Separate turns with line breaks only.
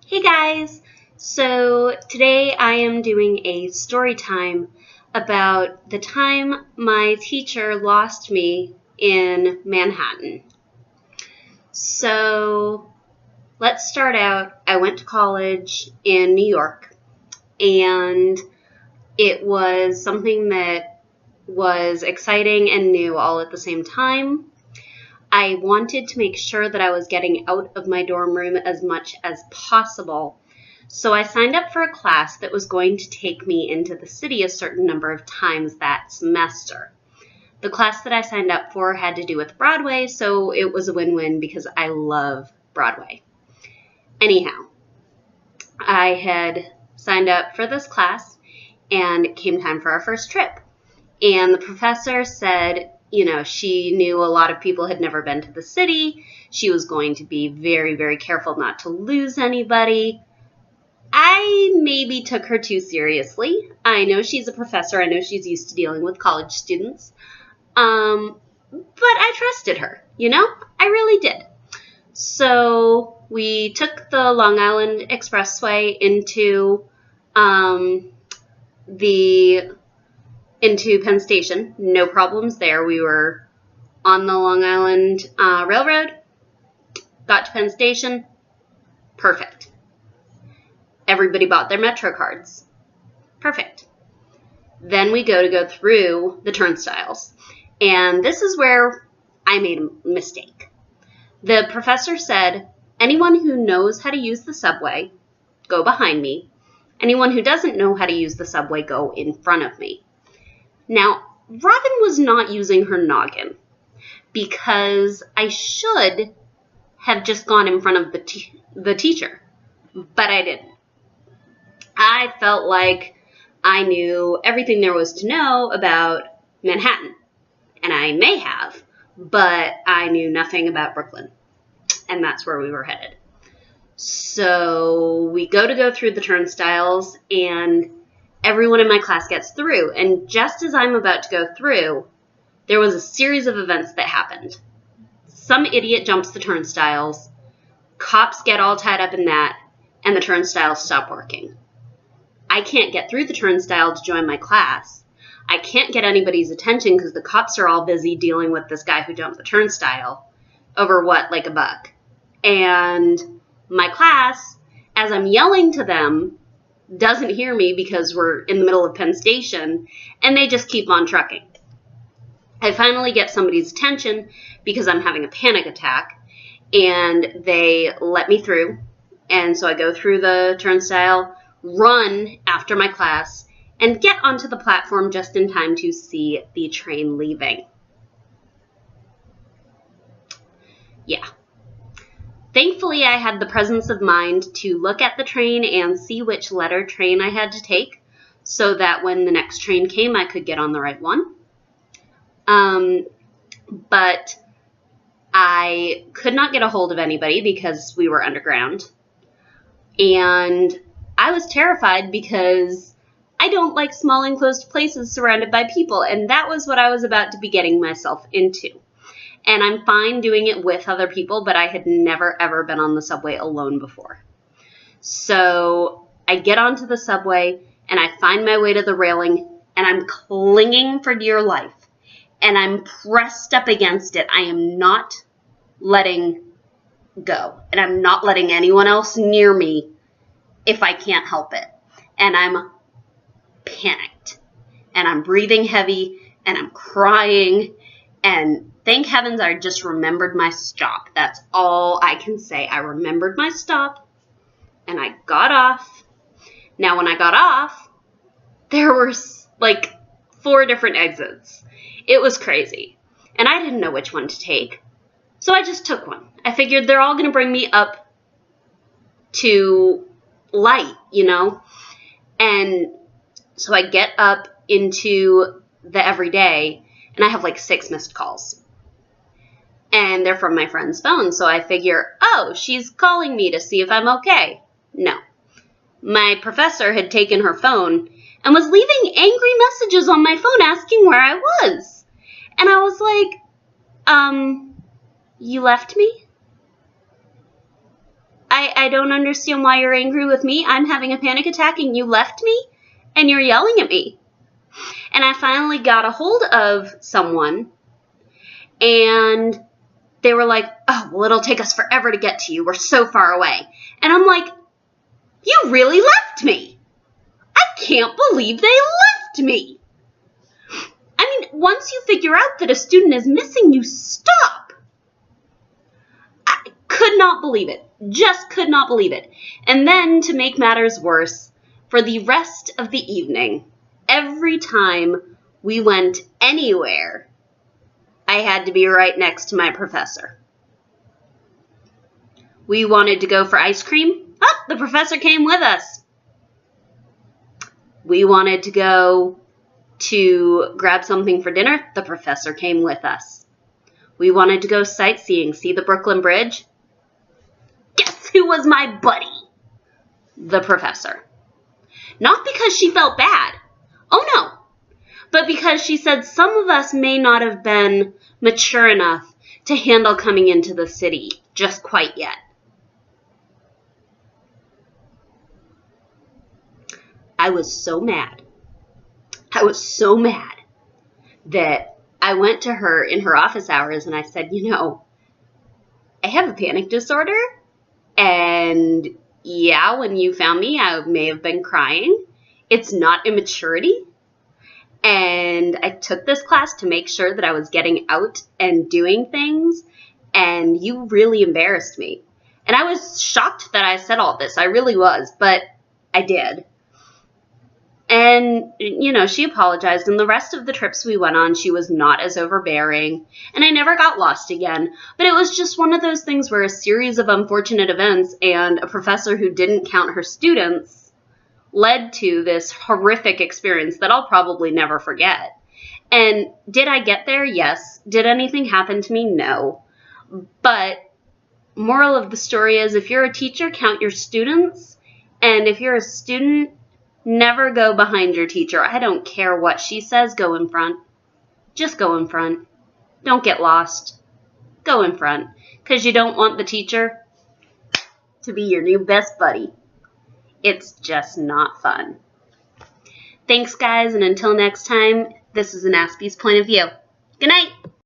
Hey guys! So today I am doing a story time about the time my teacher lost me in Manhattan. So let's start out. I went to college in New York, and it was something that was exciting and new all at the same time. I wanted to make sure that I was getting out of my dorm room as much as possible. So I signed up for a class that was going to take me into the city a certain number of times that semester. The class that I signed up for had to do with Broadway, so it was a win-win because I love Broadway. Anyhow, I had signed up for this class, and it came time for our first trip. And the professor said, she knew a lot of people had never been to the city. She was going to be very, very careful not to lose anybody. I maybe took her too seriously. I know she's a professor. I know she's used to dealing with college students. But I trusted her, I really did. So we took the Long Island Expressway into Penn Station. No problems there. We were on the Long Island Railroad, got to Penn Station, perfect. Everybody bought their Metro cards, perfect. Then we go through the turnstiles, and this is where I made a mistake. The professor said, anyone who knows how to use the subway, go behind me. Anyone who doesn't know how to use the subway, go in front of me. Now, Robin was not using her noggin because I should have just gone in front of the teacher, but I didn't. I felt like I knew everything there was to know about Manhattan, and I may have, but I knew nothing about Brooklyn, and that's where we were headed. So we go through the turnstiles, and everyone in my class gets through, and just as I'm about to go through, there was a series of events that happened. Some idiot jumps the turnstiles, cops get all tied up in that, and the turnstiles stop working. I can't get through the turnstile to join my class. I can't get anybody's attention because the cops are all busy dealing with this guy who jumped the turnstile over like a buck. And my class, as I'm yelling to them, doesn't hear me because we're in the middle of Penn Station, and they just keep on trucking. I finally get somebody's attention because I'm having a panic attack, and they let me through. And so I go through the turnstile, run after my class, and get onto the platform just in time to see the train leaving. Yeah. Thankfully, I had the presence of mind to look at the train and see which letter train I had to take so that when the next train came, I could get on the right one. But I could not get a hold of anybody because we were underground. And I was terrified because I don't like small enclosed places surrounded by people, and that was what I was about to be getting myself into. And I'm fine doing it with other people, but I had never, ever been on the subway alone before. So I get onto the subway, and I find my way to the railing, and I'm clinging for dear life. And I'm pressed up against it. I am not letting go. And I'm not letting anyone else near me if I can't help it. And I'm panicked. And I'm breathing heavy, and I'm crying, and thank heavens I just remembered my stop. That's all I can say. I remembered my stop, and I got off. Now, when I got off, there were 4 different exits. It was crazy, and I didn't know which one to take, so I just took one. I figured they're all going to bring me up to light, And so I get up into the everyday, and I have 6 missed calls. And they're from my friend's phone, so I figure, oh, she's calling me to see if I'm okay. No. My professor had taken her phone and was leaving angry messages on my phone asking where I was. And I was like, you left me? I don't understand why you're angry with me. I'm having a panic attack and you left me and you're yelling at me. And I finally got a hold of someone and they were like, oh, well, it'll take us forever to get to you. We're so far away. And I'm like, you really left me. I can't believe they left me. I mean, once you figure out that a student is missing, you stop. I could not believe it. Just could not believe it. And then, to make matters worse, for the rest of the evening, every time we went anywhere, I had to be right next to my professor. We wanted to go for ice cream. Oh, the professor came with us. We wanted to go to grab something for dinner. The professor came with us. We wanted to go sightseeing, see the Brooklyn Bridge. Guess who was my buddy? The professor. Not because she felt bad. Oh no. But because she said some of us may not have been mature enough to handle coming into the city just quite yet. I was so mad. I was so mad that I went to her in her office hours and I said, you know, I have a panic disorder. And yeah, when you found me, I may have been crying. It's not immaturity. And I took this class to make sure that I was getting out and doing things. And you really embarrassed me. And I was shocked that I said all this. I really was, but I did. And, you know, she apologized, and the rest of the trips we went on, she was not as overbearing, and I never got lost again. But it was just one of those things where a series of unfortunate events and a professor who didn't count her students led to this horrific experience that I'll probably never forget. And did I get there? Yes. Did anything happen to me? No. But moral of the story is, if you're a teacher, count your students, and if you're a student, never go behind your teacher. I don't care what she says. Go in front. Just go in front. Don't get lost. Go in front. Because you don't want the teacher to be your new best buddy. It's just not fun. Thanks, guys, and until next time, this is an Aspie's Point of View. Good night.